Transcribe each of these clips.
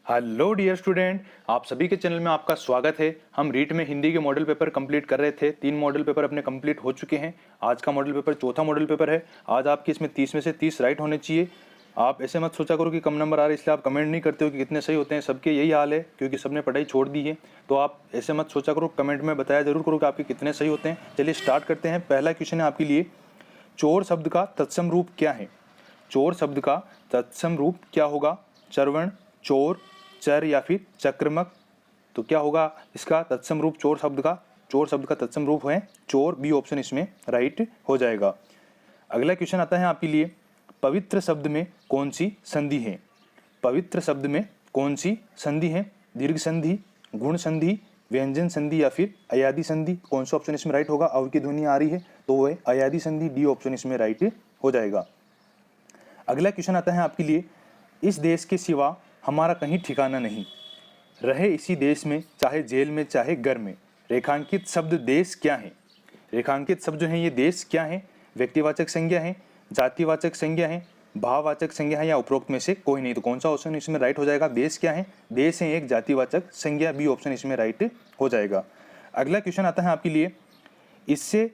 Hello dear student, आप सभी के चैनल में आपका स्वागत है। हम रीट में हिंदी के मॉडल पेपर कंप्लीट कर रहे थे। 3 मॉडल पेपर अपने कंप्लीट हो चुके हैं। आज का मॉडल पेपर चौथा मॉडल पेपर है। आज आपकी इसमें 30 में से 30 राइट होने चाहिए। आप ऐसे मत सोचा करो कि कम नंबर आ रहे इसलिए आप कमेंट नहीं करते हो कि कितने सही होते हैं। सबके यही हाल है क्योंकि सबने पढ़ाई छोड़ दी है। तो आप ऐसे मत सोचा करो, कमेंट में बताया जरूर करो कि आपके कितने सही होते हैं। चलिए स्टार्ट करते हैं। पहला क्वेश्चन है आपके लिए, चोर शब्द का तत्सम रूप क्या है? चोर शब्द का तत्सम रूप क्या होगा? चरवण, चोर, चर या फिर चक्रमक। तो क्या होगा इसका तत्सम रूप? चोर शब्द का तत्सम रूप है चोर। बी ऑप्शन इसमें राइट हो जाएगा। अगला क्वेश्चन आता है आपके लिए, पवित्र शब्द में कौन सी संधि है? पवित्र शब्द में कौन सी संधि है? दीर्घ संधि, गुण संधि, व्यंजन संधि या फिर अयादि संधि। कौन सा ऑप्शन इसमें राइट होगा? अव की ध्वनि आ रही है तो वो है अयादि संधि। डी ऑप्शन इसमें राइट हो जाएगा। अगला क्वेश्चन आता है आपके लिए, इस देश के सिवा हमारा कहीं ठिकाना नहीं, रहे इसी देश में, चाहे जेल में चाहे घर में। रेखांकित शब्द देश क्या है? रेखांकित शब्द जो है ये देश क्या है? व्यक्तिवाचक संज्ञा है, जातिवाचक संज्ञा है, भाववाचक संज्ञा है या उपरोक्त में से कोई नहीं। तो कौन सा ऑप्शन इसमें राइट हो जाएगा? देश क्या है? देश है एक जातिवाचक संज्ञा। बी ऑप्शन इसमें राइट हो जाएगा। अगला क्वेश्चन आता है आपके लिए, इससे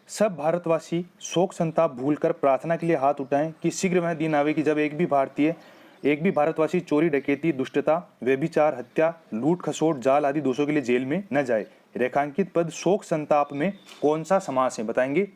सब भारतवासी शोक संताप भूलकर प्रार्थना के लिए हाथ उठाएं कि शीघ्र वह दिन आवे कि जब एक भी भारतवासी चोरी, डकैती, दुष्टता, व्यभिचार, हत्या, लूट खसोट, जाल आदि दोषों के लिए जेल में न जाए। रेखांकित पद शोक संताप में कौन सा समास है? बताएंगे।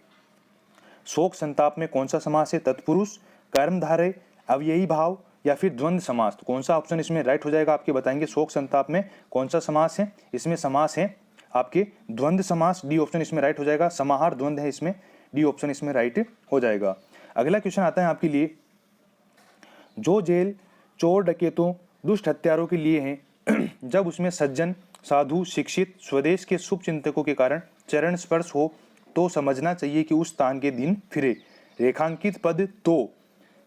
शोक संताप में कौन सा समास है? तत्पुरुष, कर्मधारय, अव्ययी भाव या फिर द्वंद्व समास। तो कौन सा ऑप्शन इसमें राइट हो जाएगा? आपके बताएंगे। शोक संताप में कौन सा समास है? इसमें समास है आपके द्वंद्व समास। डी ऑप्शन इसमें राइट हो जाएगा। समाहार द्वंद्व है इसमें। डी ऑप्शन इसमें राइट हो जाएगा। अगला क्वेश्चन आता है आपके लिए, जो जेल चोर, डकैतों, दुष्ट हत्यारों के लिए है, जब उसमें सज्जन, साधु, शिक्षित, स्वदेश के शुभ चिंतकों के कारण चरण स्पर्श हो तो समझना चाहिए कि उस स्थान के दिन फिरे। रेखांकित पद तो,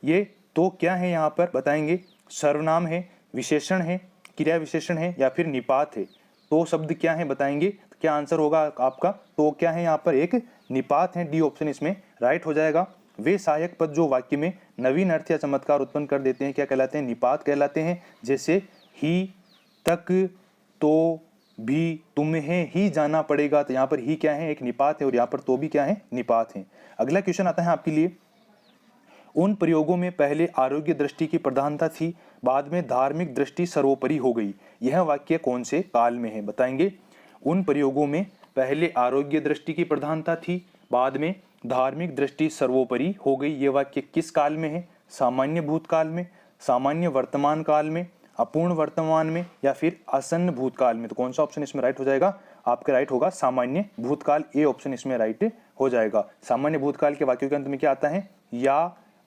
ये तो क्या है यहाँ पर? बताएंगे। सर्वनाम है, विशेषण है, क्रिया विशेषण है या फिर निपात है। तो शब्द क्या है? बताएंगे। तो क्या आंसर होगा आपका? तो क्या है यहाँ पर? एक निपात है। डी ऑप्शन इसमें राइट हो जाएगा। वे सहायक पद जो वाक्य में नवीन अर्थ या चमत्कार उत्पन्न कर देते हैं क्या कहलाते हैं? निपात कहलाते हैं। जैसे ही, तक, तो, भी, तुम्हें ही जाना पड़ेगा। तो यहाँ पर ही क्या है? एक निपात है और यहाँ पर तो भी क्या है? निपात है। अगला क्वेश्चन आता है आपके लिए, उन प्रयोगों में पहले आरोग्य दृष्टि की प्रधानता थी, बाद में धार्मिक दृष्टि सर्वोपरि हो गई। यह वाक्य कौन से काल में है? बताएंगे। उन प्रयोगों में पहले आरोग्य दृष्टि की प्रधानता थी, बाद में धार्मिक दृष्टि सर्वोपरि हो गई। ये वाक्य किस काल में है? सामान्य भूतकाल में, सामान्य वर्तमान काल में, अपूर्ण वर्तमान में या फिर आसन्न भूतकाल में। तो कौन सा ऑप्शन इसमें राइट हो जाएगा? आपका राइट होगा सामान्य भूतकाल। ए ऑप्शन इसमें राइट हो जाएगा। सामान्य भूतकाल के वाक्यों के अंत में क्या आता है? या,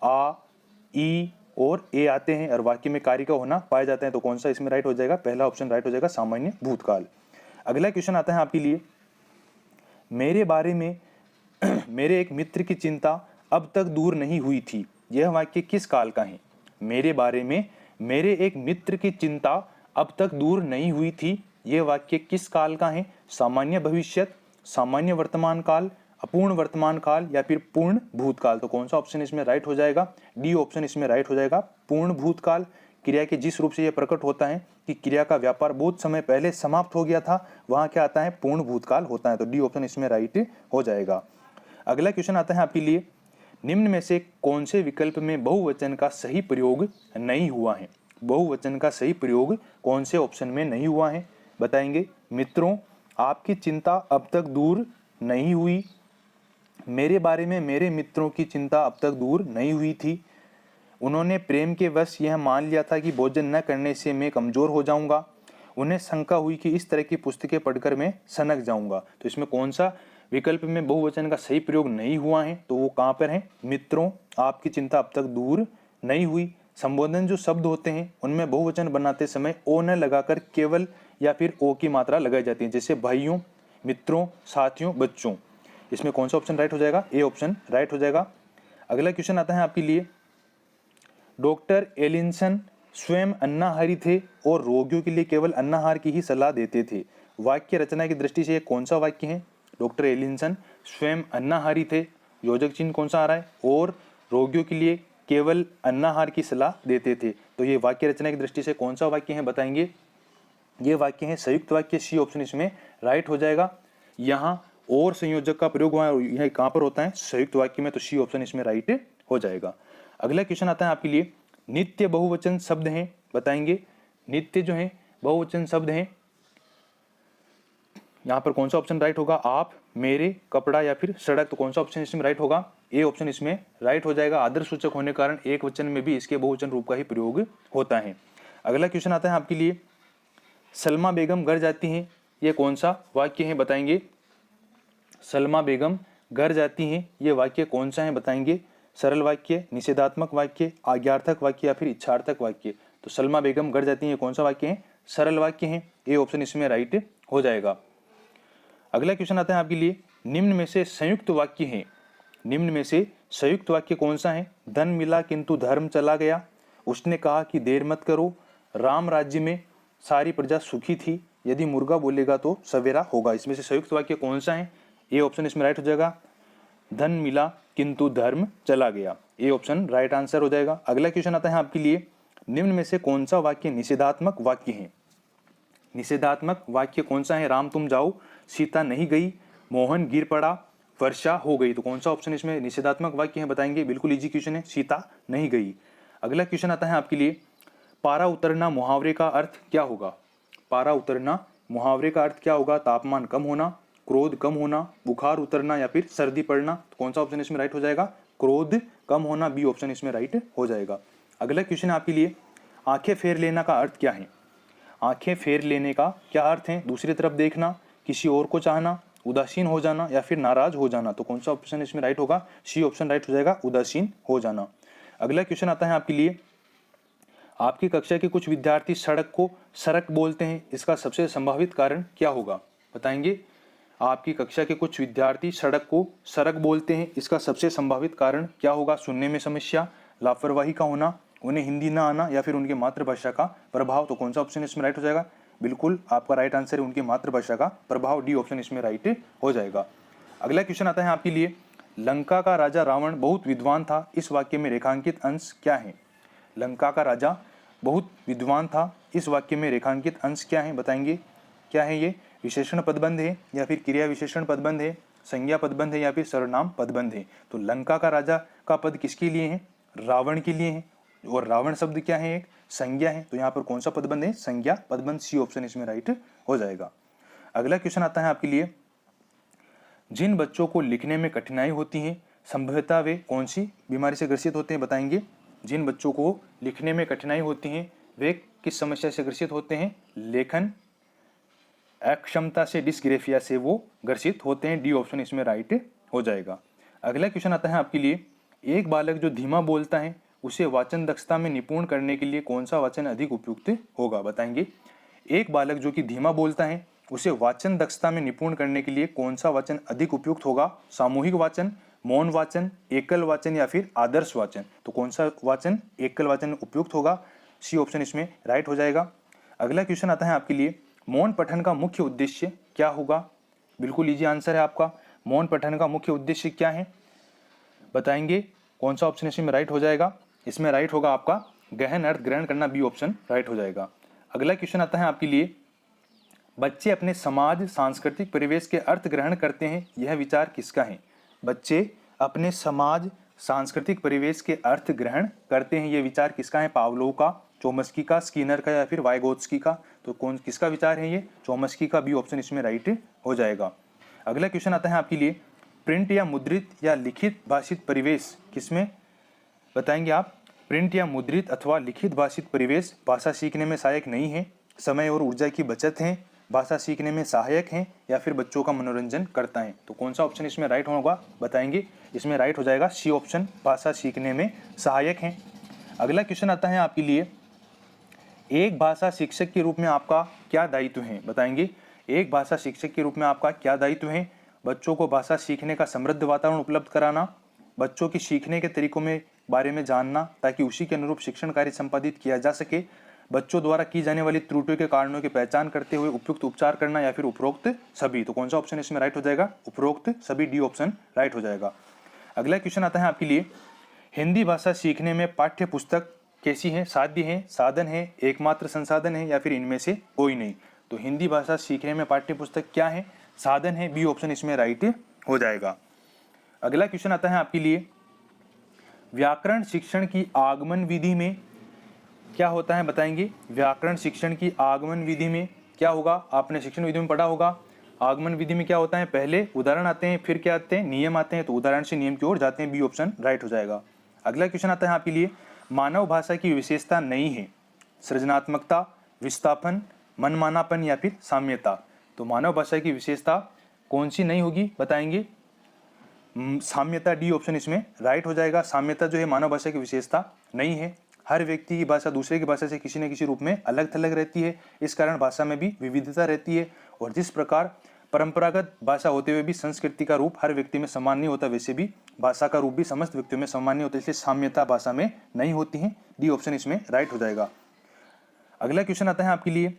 आ, ई और ए आते हैं और वाक्य में कार्य का होना पाया जाता है। तो कौन सा इसमें राइट हो जाएगा? पहला ऑप्शन राइट हो जाएगा, सामान्य भूतकाल। अगला क्वेश्चन आता है आपके लिए, मेरे बारे में मेरे एक मित्र की चिंता अब तक दूर नहीं हुई थी। यह वाक्य किस काल का है? मेरे बारे में मेरे एक मित्र की चिंता अब तक दूर नहीं हुई थी। यह वाक्य किस काल का है? सामान्य भविष्यत, सामान्य वर्तमान काल, अपूर्ण वर्तमान काल या फिर पूर्ण भूतकाल। तो कौन सा ऑप्शन इसमें राइट हो जाएगा? डी ऑप्शन इसमें राइट हो जाएगा, पूर्ण भूतकाल। क्रिया के जिस रूप से यह प्रकट होता है कि क्रिया का व्यापार बहुत समय पहले समाप्त हो गया था, वहां क्या आता है? पूर्ण भूतकाल होता है। तो डी ऑप्शन इसमें राइट हो जाएगा। अगला क्वेश्चन आता है आपके लिए, निम्न में से कौन से विकल्प में बहुवचन का सही प्रयोग नहीं हुआ है? बहुवचन का सही प्रयोग कौन से ऑप्शन में नहीं हुआ है? बताएंगे। मित्रों, आपकी चिंता अब तक दूर नहीं हुई, मेरे बारे में मेरे मित्रों की चिंता अब तक दूर नहीं हुई थी, उन्होंने प्रेम के वश यह मान लिया था कि भोजन न करने से मैं कमजोर हो जाऊंगा, उन्हें शंका हुई कि इस तरह की पुस्तकें पढ़कर मैं सनक जाऊंगा। तो इसमें कौन सा विकल्प में बहुवचन का सही प्रयोग नहीं हुआ है? तो वो कहाँ पर है? मित्रों, आपकी चिंता अब तक दूर नहीं हुई। संबोधन जो शब्द होते हैं उनमें बहुवचन बनाते समय ओ न लगाकर केवल या फिर ओ की मात्रा लगाई जाती है। जैसे भाइयों, मित्रों, साथियों, बच्चों। इसमें कौन सा ऑप्शन राइट हो जाएगा? ए ऑप्शन राइट हो जाएगा। अगला क्वेश्चन आता है आपके लिए, डॉक्टर एलिंसन स्वयं अन्नाहारी थे और रोगियों के लिए केवल अन्नाहार की ही सलाह देते थे। वाक्य रचना की दृष्टि से कौन सा वाक्य है? डॉक्टर एलिंसन स्वयं अन्नाहारी थे, योजक चिन्ह कौन सा आ रहा है? और रोगियों के लिए केवल अन्नाहार की सलाह देते थे। तो ये वाक्य रचना की दृष्टि से कौन सा वाक्य है बताएंगे? ये वाक्य है संयुक्त वाक्य, सी ऑप्शन इसमें राइट हो जाएगा। यहाँ और संयोजक का प्रयोग हुआ है, यह कहाँ पर होता है? संयुक्त वाक्य में, तो सी ऑप्शन इसमें राइट हो जाएगा। अगला क्वेश्चन आता है आपके लिए, नित्य बहुवचन शब्द हैं बताएंगे। नित्य जो है बहुवचन शब्द हैं, यहाँ पर कौन सा ऑप्शन राइट होगा? आप, मेरे, कपड़ा या फिर सड़क, तो कौन सा ऑप्शन इसमें राइट होगा? ए ऑप्शन इसमें राइट हो जाएगा। आदर्श सूचक होने के कारण एक वचन में भी इसके बहुवचन रूप का ही प्रयोग होता है। अगला क्वेश्चन आता है आपके लिए, सलमा बेगम घर जाती हैं, ये कौन सा वाक्य है बताएंगे? सलमा बेगम घर जाती हैं, ये वाक्य कौन सा है बताएंगे? सरल वाक्य, निषेधात्मक वाक्य, आज्ञार्थक वाक्य या फिर इच्छार्थक वाक्य? तो सलमा बेगम घर जाती हैं कौन सा वाक्य है? सरल वाक्य है। ए ऑप्शन इसमें राइट हो जाएगा। अगला क्वेश्चन आता है आपके लिए, निम्न में से संयुक्त वाक्य है, निम्न में से संयुक्त वाक्य कौन सा है? धन मिला किंतु धर्म चला गया, उसने कहा कि देर मत करो, राम राज्य में सारी प्रजा सुखी थी, यदि मुर्गा बोलेगा तो सवेरा होगा। इसमें से संयुक्त वाक्य कौन सा है? ए ऑप्शन इसमें राइट हो जाएगा। धन मिला किंतु धर्म चला गया, ए ऑप्शन राइट आंसर हो जाएगा। अगला क्वेश्चन आता है आपके लिए, निम्न में से कौन सा वाक्य निषेधात्मक वाक्य है? निषेधात्मक वाक्य कौन सा है? राम तुम जाओ, सीता नहीं गई, मोहन गिर पड़ा, वर्षा हो गई, तो कौन सा ऑप्शन इसमें निषेधात्मक वाक्य है बताएंगे? बिल्कुल इजी क्वेश्चन है, सीता नहीं गई। अगला क्वेश्चन आता है आपके लिए, पारा उतरना मुहावरे का अर्थ क्या होगा? पारा उतरना मुहावरे का अर्थ क्या होगा? तापमान कम होना, क्रोध कम होना, बुखार उतरना या फिर सर्दी पड़ना, तो कौन सा ऑप्शन इसमें राइट हो जाएगा? क्रोध कम होना, बी ऑप्शन इसमें राइट हो जाएगा। अगला क्वेश्चन आपके लिए, आंखें फेर लेना का अर्थ क्या है? आंखें फेर लेने का क्या अर्थ है? दूसरी तरफ देखना, किसी और को चाहना, उदासीन हो जाना या फिर नाराज हो जाना, तो कौन सा ऑप्शन इसमें राइट होगा? सी ऑप्शन राइट हो जाएगा, उदासीन हो जाना। अगला क्वेश्चन आता है आपके लिए, आपकी कक्षा के कुछ विद्यार्थी सड़क को सरक बोलते हैं, इसका सबसे संभावित कारण क्या होगा बताएंगे? आपकी कक्षा के कुछ विद्यार्थी सड़क को सरक बोलते हैं, इसका सबसे संभावित कारण क्या होगा? सुनने में समस्या, लापरवाही का होना, उन्हें हिंदी ना आना या फिर उनकी मातृभाषा का प्रभाव, तो कौन सा ऑप्शन इसमें राइट हो जाएगा? बिल्कुल आपका राइट आंसर है उनकी मातृभाषा का प्रभाव, डी ऑप्शन इसमें राइट हो जाएगा। अगला क्वेश्चन आता है आपके लिए, लंका का राजा रावण बहुत विद्वान था, इस वाक्य में रेखांकित अंश क्या है? लंका का राजा बहुत विद्वान था, इस वाक्य में रेखांकित अंश क्या है बताएंगे? क्या है ये? विशेषण पदबंध है या फिर क्रिया विशेषण पदबंध है, संज्ञा पदबंध है या फिर सर्वनाम पदबंध है? तो लंका का राजा का पद किसके लिए है? रावण के लिए है, और रावण शब्द क्या है? एक संज्ञा है, तो यहाँ पर कौन सा पदबंध है? संज्ञा पदबंध, सी ऑप्शन इसमें राइट हो जाएगा। अगला क्वेश्चन आता है आपके लिए, जिन बच्चों को लिखने में कठिनाई होती है, संभवतः वे कौन सी बीमारी से ग्रसित होते हैं बताएंगे? जिन बच्चों को लिखने में कठिनाई होती है वे किस समस्या से ग्रसित होते हैं? लेखन अक्षमता से, डिस्ग्रेफिया से वो ग्रसित होते हैं, डी ऑप्शन इसमें राइट हो जाएगा। अगला क्वेश्चन आता है आपके लिए, एक बालक जो धीमा बोलता है उसे वाचन दक्षता में निपुण करने के लिए कौन सा वाचन अधिक उपयुक्त होगा बताएंगे? एक बालक जो कि धीमा बोलता है उसे वाचन दक्षता में निपुण करने के लिए कौन सा वाचन अधिक उपयुक्त होगा? सामूहिक वाचन, मौन वाचन, एकल वाचन या फिर आदर्श वाचन, तो कौन सा वाचन? एकल वाचन उपयुक्त होगा, सी ऑप्शन इसमें राइट हो जाएगा। अगला क्वेश्चन आता है आपके लिए, मौन पठन का मुख्य उद्देश्य क्या होगा? बिल्कुल इजी आंसर है आपका, मौन पठन का मुख्य उद्देश्य क्या है बताएंगे? कौन सा ऑप्शन इसमें राइट हो जाएगा? इसमें राइट होगा आपका गहन अर्थ ग्रहण करना, बी ऑप्शन राइट हो जाएगा। अगला क्वेश्चन आता है आपके लिए, बच्चे अपने समाज सांस्कृतिक परिवेश के अर्थ ग्रहण करते हैं, यह विचार किसका है? बच्चे अपने समाज सांस्कृतिक परिवेश के अर्थ ग्रहण करते हैं, यह विचार किसका है? पावलोव का, चोम्स्की का, स्किनर का या फिर वाइगोत्स्की का, तो कौन किसका विचार है ये? चोम्स्की का, बी ऑप्शन इसमें राइट हो जाएगा। अगला क्वेश्चन आता है आपके लिए, प्रिंट या मुद्रित या लिखित भाषित परिवेश किसमें बताएंगे आप? प्रिंट या मुद्रित अथवा लिखित भाषित परिवेश भाषा सीखने में सहायक नहीं है, समय और ऊर्जा की बचत है, भाषा सीखने में सहायक है या फिर बच्चों का मनोरंजन करता है, तो कौन सा ऑप्शन इसमें राइट होगा बताएंगे? इसमें राइट हो जाएगा सी ऑप्शन, भाषा सीखने में सहायक है। अगला क्वेश्चन आता है आपके लिए, एक भाषा शिक्षक के रूप में आपका क्या दायित्व है बताएंगे? एक भाषा शिक्षक के रूप में आपका क्या दायित्व है? बच्चों को भाषा सीखने का समृद्ध वातावरण उपलब्ध कराना, बच्चों की सीखने के तरीकों में बारे में जानना ताकि उसी के अनुरूप शिक्षण कार्य संपादित किया जा सके, बच्चों द्वारा की जाने वाली त्रुटियों के कारणों की पहचान करते हुए उपयुक्त उपचार करना या फिर उपरोक्त सभी, तो कौन सा ऑप्शन इसमें राइट हो जाएगा? उपरोक्त सभी, डी ऑप्शन राइट हो जाएगा। अगला क्वेश्चन आता है आपके लिए, हिंदी भाषा सीखने में पाठ्य पुस्तक कैसी हैं? साध्य हैं, साधन है, एकमात्र संसाधन है या फिर इनमें से कोई नहीं। तो हिंदी भाषा सीखने में पाठ्य पुस्तक क्या है? साधन है। बी ऑप्शन इसमें राइट हो जाएगा। अगला क्वेश्चन आता है आपके लिए, व्याकरण शिक्षण की आगमन विधि में क्या होता है बताएंगे? व्याकरण शिक्षण की आगमन विधि में क्या होगा? आपने शिक्षण विधि में पढ़ा होगा। आगमन विधि में क्या होता है? पहले उदाहरण आते हैं, फिर क्या आते हैं? नियम आते हैं। तो उदाहरण से नियम की ओर जाते हैं। बी ऑप्शन राइट हो जाएगा। अगला क्वेश्चन आता है आपके लिए, मानव भाषा की विशेषता नहीं है, सृजनात्मकता, विस्थापन, मनमानापन या फिर साम्यता। तो मानव भाषा की विशेषता कौन सी नहीं होगी बताएंगे? साम्यता। डी ऑप्शन इसमें राइट हो जाएगा। साम्यता जो है मानव भाषा की विशेषता नहीं है। हर व्यक्ति की भाषा दूसरे की भाषा से किसी न किसी रूप में अलग थलग रहती है, इस कारण भाषा में भी विविधता रहती है। और जिस प्रकार परंपरागत भाषा होते हुए भी संस्कृति का रूप हर व्यक्ति में समान नहीं होता, वैसे भी भाषा का रूप भी समस्त व्यक्तियों में समान नहीं होता, इसलिए साम्यता भाषा में नहीं होती है। डी ऑप्शन इसमें राइट हो जाएगा। अगला क्वेश्चन आता है आपके लिए,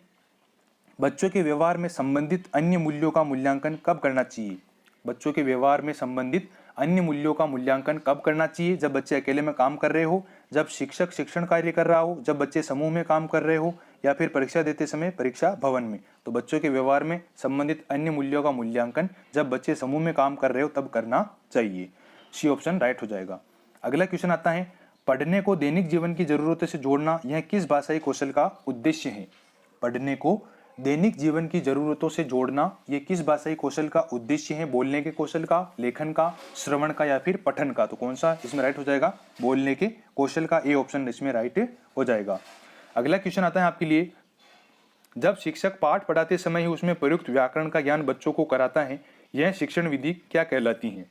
बच्चों के व्यवहार में संबंधित अन्य मूल्यों का मूल्यांकन कब करना चाहिए? बच्चों के व्यवहार में संबंधित अन्य मूल्यों का मूल्यांकन कब करना चाहिए? जब बच्चे अकेले में काम कर रहे हो, जब शिक्षक शिक्षण कार्य कर रहा हो, जब बच्चे समूह में काम कर रहे हो, या फिर परीक्षा देते समय परीक्षा भवन में। तो बच्चों के व्यवहार में संबंधित अन्य मूल्यों का मूल्यांकन जब बच्चे समूह में काम कर रहे हो तब करना चाहिए। सी ऑप्शन राइट हो जाएगा। अगला क्वेश्चन आता है, पढ़ने को दैनिक जीवन की जरूरतों से जोड़ना यह किस भाषाई कौशल का उद्देश्य है? पढ़ने को दैनिक जीवन की जरूरतों से जोड़ना ये किस भाषाई कौशल का उद्देश्य है? बोलने के कौशल का, लेखन का, श्रवण का या फिर पठन का। तो कौन सा इसमें राइट हो जाएगा? बोलने के कौशल का। ए ऑप्शन इसमें राइट हो जाएगा। अगला क्वेश्चन आता है आपके लिए, जब शिक्षक पाठ पढ़ाते समय ही उसमें प्रयुक्त व्याकरण का ज्ञान बच्चों को कराता है, यह शिक्षण विधि क्या कहलाती है?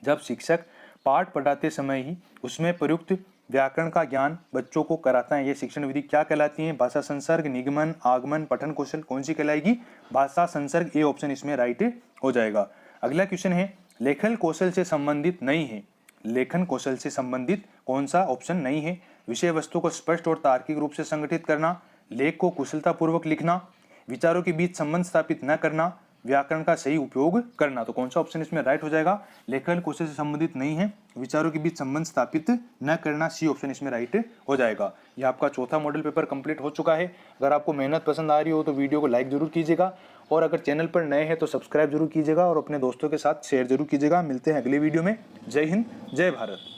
जब शिक्षक पाठ पढ़ाते समय ही उसमें प्रयुक्त व्याकरण का ज्ञान बच्चों को कराता है, ये शिक्षण विधि क्या कहलाती है? भाषा संसर्ग, निगमन, आगमन, पठन कौशल। कौन सी कहलाएगी? भाषा संसर्ग। ए ऑप्शन इसमें राइट हो जाएगा। अगला क्वेश्चन है, लेखन कौशल से संबंधित नहीं है। लेखन कौशल से संबंधित कौन सा ऑप्शन नहीं है? विषय वस्तु को स्पष्ट और तार्किक रूप से संगठित करना, लेख को कुशलतापूर्वक लिखना, विचारों के बीच संबंध स्थापित न करना, व्याकरण का सही उपयोग करना। तो कौन सा ऑप्शन इसमें राइट हो जाएगा? लेखन कौशल से संबंधित नहीं है, विचारों के बीच संबंध स्थापित न करना। सी ऑप्शन इसमें राइट हो जाएगा। यह आपका चौथा मॉडल पेपर कंप्लीट हो चुका है। अगर आपको मेहनत पसंद आ रही हो तो वीडियो को लाइक जरूर कीजिएगा, और अगर चैनल पर नए हैं तो सब्सक्राइब जरूर कीजिएगा और अपने दोस्तों के साथ शेयर जरूर कीजिएगा। मिलते हैं अगले वीडियो में। जय हिंद, जय भारत।